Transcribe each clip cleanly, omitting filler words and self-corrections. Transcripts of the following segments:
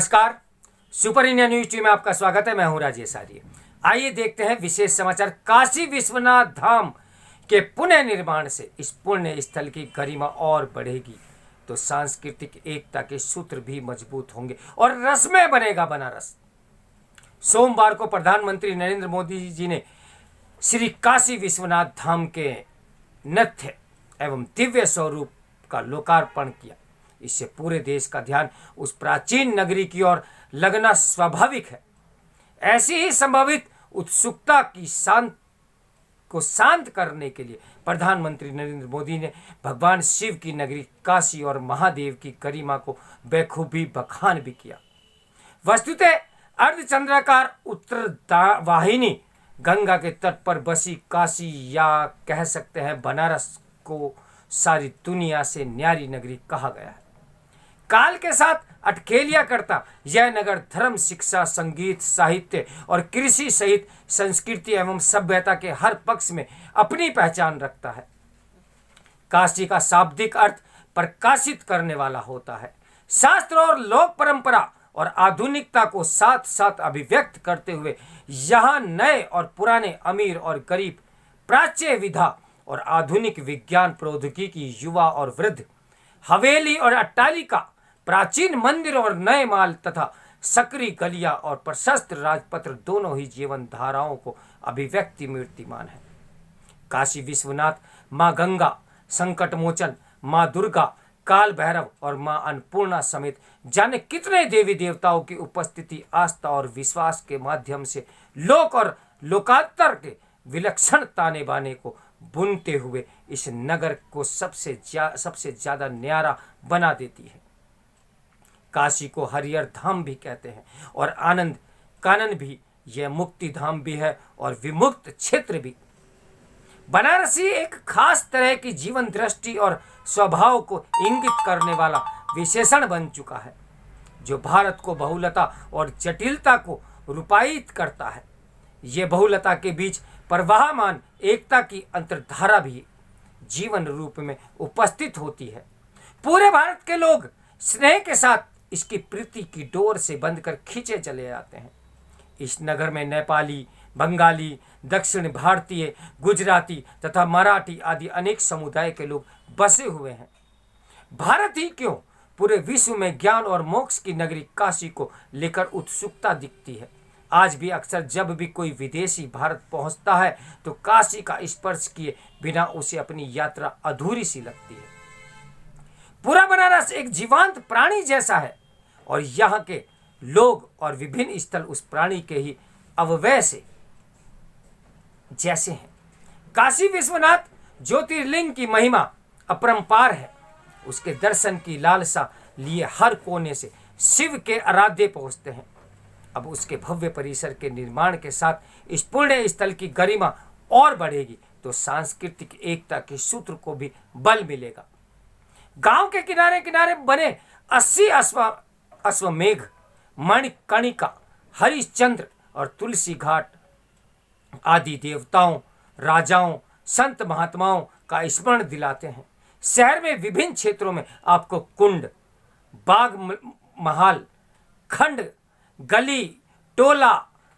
नमस्कार, super India news team में आपका स्वागत है। मैं हूं राजेश आर्य। आइए देखते हैं विशेष समाचार। काशी विश्वनाथ धाम के पुनः निर्माण से इस पुण्य स्थल की गरिमा और बढ़ेगी तो सांस्कृतिक एकता के सूत्र भी मजबूत होंगे और रसमय बनेगा बनारस। सोमवार को प्रधानमंत्री नरेंद्र मोदी जी ने श्री काशी विश्वनाथ धाम के नथ्य एवं दिव्य स्वरूप का लोकार्पण किया। इससे पूरे देश का ध्यान उस प्राचीन नगरी की ओर लगना स्वाभाविक है। ऐसी ही संभावित उत्सुकता की शांत करने के लिए प्रधानमंत्री नरेंद्र मोदी ने भगवान शिव की नगरी काशी और महादेव की गरिमा को बेखूबी बखान भी किया। वस्तुतः अर्धचंद्राकार उत्तर वाहिनी गंगा के तट पर बसी काशी या कह सकते हैं बनारस को सारी दुनिया से न्यारी नगरी कहा गया है। काल के साथ अटखेलिया करता यह नगर धर्म, शिक्षा, संगीत, साहित्य और कृषि सहित संस्कृति एवं सभ्यता के हर पक्ष में अपनी पहचान रखता है। काशी का शाब्दिक अर्थ प्रकाशित करने वाला होता है। शास्त्र और लोक परंपरा और आधुनिकता को साथ साथ अभिव्यक्त करते हुए यहाँ नए और पुराने, अमीर और गरीब, प्राच्य विधा और आधुनिक विज्ञान प्रौद्योगिकी, युवा और वृद्ध, हवेली और अट्टालिका, प्राचीन मंदिर और नए माल तथा सकरी गलियां और प्रशस्त राजपत्र दोनों ही जीवन धाराओं को अभिव्यक्ति मूर्तिमान है। काशी विश्वनाथ माँ गंगा, संकट मोचन, माँ दुर्गा, काल भैरव और माँ अन्नपूर्णा समेत जाने कितने देवी देवताओं की उपस्थिति, आस्था और विश्वास के माध्यम से लोक और लोकांतर के विलक्षण ताने बाने को बुनते हुए इस नगर को सबसे ज्यादा न्यारा बना देती है। काशी को हरिहर धाम भी कहते हैं और आनंद कानन भी। यह मुक्ति धाम भी है और विमुक्त क्षेत्र भी। बनारसी एक खास तरह की जीवन दृष्टि और स्वभाव को इंगित करने वाला विशेषण बन चुका है, जो भारत को बहुलता और जटिलता को रूपायित करता है। ये बहुलता के बीच प्रवाहमान एकता की अंतर्धारा भी जीवन रूप में उपस्थित होती है। पूरे भारत के लोग स्नेह के साथ इसकी प्रीति की डोर से बंधकर खींचे चले जाते हैं। इस नगर में नेपाली, बंगाली, दक्षिण भारतीय, गुजराती तथा मराठी आदि अनेक समुदाय के लोग बसे हुए हैं। भारत ही क्यों, पूरे विश्व में ज्ञान और मोक्ष की नगरी काशी को लेकर उत्सुकता दिखती है। आज भी अक्सर जब भी कोई विदेशी भारत पहुंचता है तो काशी का स्पर्श किए बिना उसे अपनी यात्रा अधूरी सी लगती है। पूरा बनारस एक जीवंत प्राणी जैसा है और यहाँ के लोग और विभिन्न स्थल उस प्राणी के ही अवयव से जैसे हैं। काशी विश्वनाथ ज्योतिर्लिंग की महिमा अपरंपार है। उसके दर्शन की लालसा लिए हर कोने से शिव के आराध्य पहुंचते हैं। अब उसके भव्य परिसर के निर्माण के साथ इस पुण्य स्थल की गरिमा और बढ़ेगी तो सांस्कृतिक एकता के सूत्र को भी बल मिलेगा। गांव के किनारे किनारे बने 80 अश्वमेघ, मणिकर्णिका, हरिश्चंद्र और तुलसी घाट आदि देवताओं, राजाओं, संत महात्माओं का स्मरण दिलाते हैं। शहर में विभिन्न क्षेत्रों में आपको कुंड, बाग महाल, खंड, गली, टोला,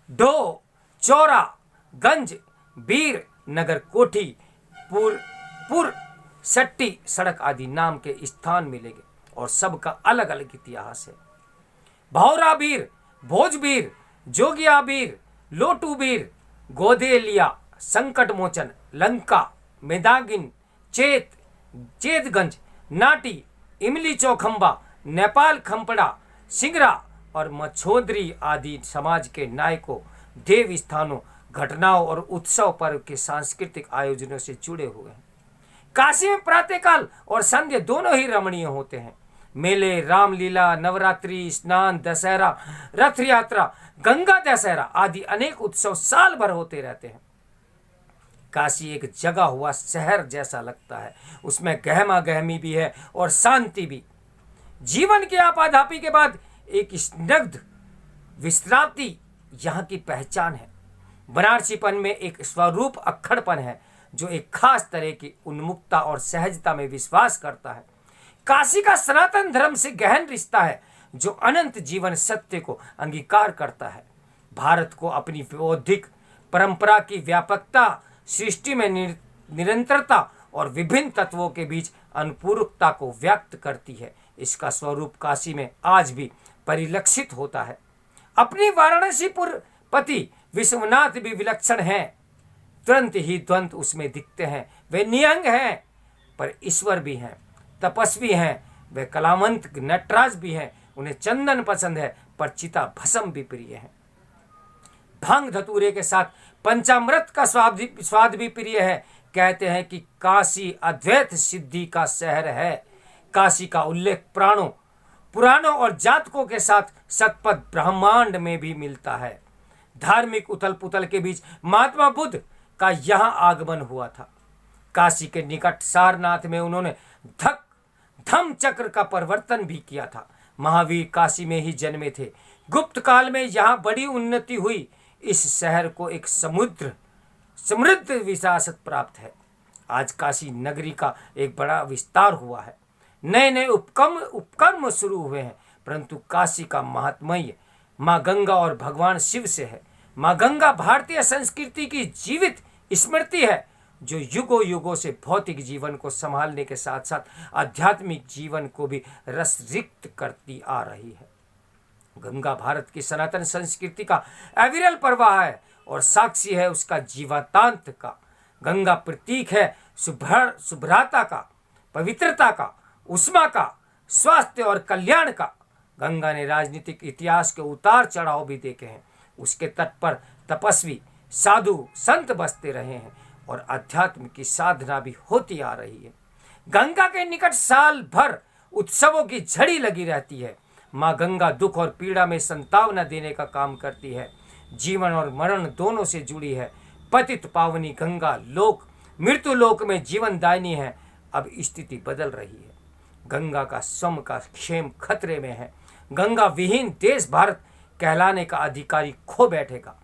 ढो, चौरा, गंज, बीर, नगर कोठी, पुर, सट्टी, सड़क आदि नाम के स्थान मिलेंगे और सबका अलग अलग इतिहास है। भौरा बीर, भोज बीर, जोगिया बीर, लोटू बीर, गोदेलिया, संकट मोचन, लंका, मेदागिन, चेतगंज, नाटी, इमली चौखंबा, नेपाल खंपड़ा, सिंगरा और मछोदरी आदि समाज के नायकों, देव स्थानों, घटनाओं और उत्सव पर्व के सांस्कृतिक आयोजनों से जुड़े हुए हैं। काशी में प्रातःकाल और संध्या दोनों ही रमणीय होते हैं। मेले, रामलीला, नवरात्रि, स्नान, दशहरा, रथ यात्रा, गंगा दशहरा आदि अनेक उत्सव साल भर होते रहते हैं। काशी एक जगा हुआ शहर जैसा लगता है। उसमें गहमा गहमी भी है और शांति भी। जीवन की आपाधापी के बाद एक स्निग्ध विश्रांति यहाँ की पहचान है। बनारसीपन में एक स्वरूप अक्खड़पन है जो एक खास तरह की उन्मुक्तता और सहजता में विश्वास करता है। काशी का सनातन धर्म से गहन रिश्ता है जो अनंत जीवन सत्य को अंगीकार करता है। भारत को अपनी बौद्धिक परंपरा की व्यापकता, सृष्टि में निरंतरता और विभिन्न तत्वों के बीच अनुपूरकता को व्यक्त करती है। इसका स्वरूप काशी में आज भी परिलक्षित होता है। अपनी वाराणसीपुर पति विश्वनाथ भी विलक्षण हैं। तुरंत ही द्वंद्व उसमें दिखते हैं। वे नियंग हैं पर ईश्वर भी हैं, तपस्वी हैं, वे कलावंत नटराज भी हैं। उन्हें चंदन पसंद है पर चिता भस्म भी प्रिय है। भांग धतूरे के साथ पंचामृत का स्वाद भी प्रिय है। कहते हैं कि काशी अद्वैत सिद्धि का शहर है। काशी का उल्लेख पुराणों और जातकों के साथ शतपथ ब्रह्मांड में भी मिलता है। धार्मिक उथल पुथल के बीच महात्मा बुद्ध का यहाँ आगमन हुआ था। काशी के निकट सारनाथ में उन्होंने धम्म चक्र का परिवर्तन भी किया था। महावीर काशी में ही जन्मे थे। गुप्त काल में यहाँ बड़ी उन्नति हुई। इस शहर को एक समृद्ध विरासत प्राप्त है। आज काशी नगरी का एक बड़ा विस्तार हुआ है। नए नए उपक्रम शुरू हुए हैं, परंतु काशी का महात्म्य माँ गंगा और भगवान शिव से है। माँ गंगा भारतीय संस्कृति की जीवित स्मृति है, जो युगों युगों से भौतिक जीवन को संभालने के साथ साथ आध्यात्मिक जीवन को भी रसरिक्त करती आ रही है। गंगा भारत की सनातन संस्कृति का अविरल प्रवाह है और साक्षी है उसका जीवातांत का। गंगा प्रतीक है शुभ्रता का, पवित्रता का, उष्मा का, स्वास्थ्य और कल्याण का। गंगा ने राजनीतिक इतिहास के उतार चढ़ाव भी देखे हैं। उसके तट पर तपस्वी साधु संत बसते रहे हैं और अध्यात्म की साधना भी होती आ रही है। गंगा के निकट साल भर उत्सवों की झड़ी लगी रहती है। माँ गंगा दुख और पीड़ा में संतावना देने का काम करती है। जीवन और मरण दोनों से जुड़ी है। पतित पावनी गंगा मृत्यु लोक में जीवन दायिनी है। अब स्थिति बदल रही है। गंगा का स्वयं का क्षेम खतरे में है। गंगा विहीन देश भारत कहलाने का अधिकारी खो बैठेगा।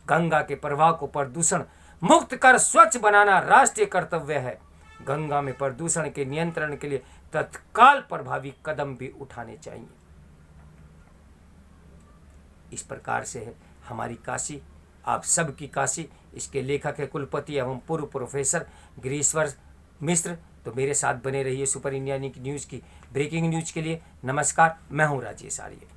गंगा के प्रवाह को प्रदूषण मुक्त कर स्वच्छ बनाना राष्ट्रीय कर्तव्य है। गंगा में प्रदूषण के नियंत्रण के लिए तत्काल प्रभावी कदम भी उठाने चाहिए। इस प्रकार से है हमारी काशी, आप सबकी काशी। इसके लेखक है कुलपति एवं पूर्व प्रोफेसर गिरीश्वर मिश्र। तो मेरे साथ बने रहिए सुपर इंडिया न्यूज़ की ब्रेकिंग न्यूज़ के लिए। नमस्कार, मैं हूं राजेश आर्य।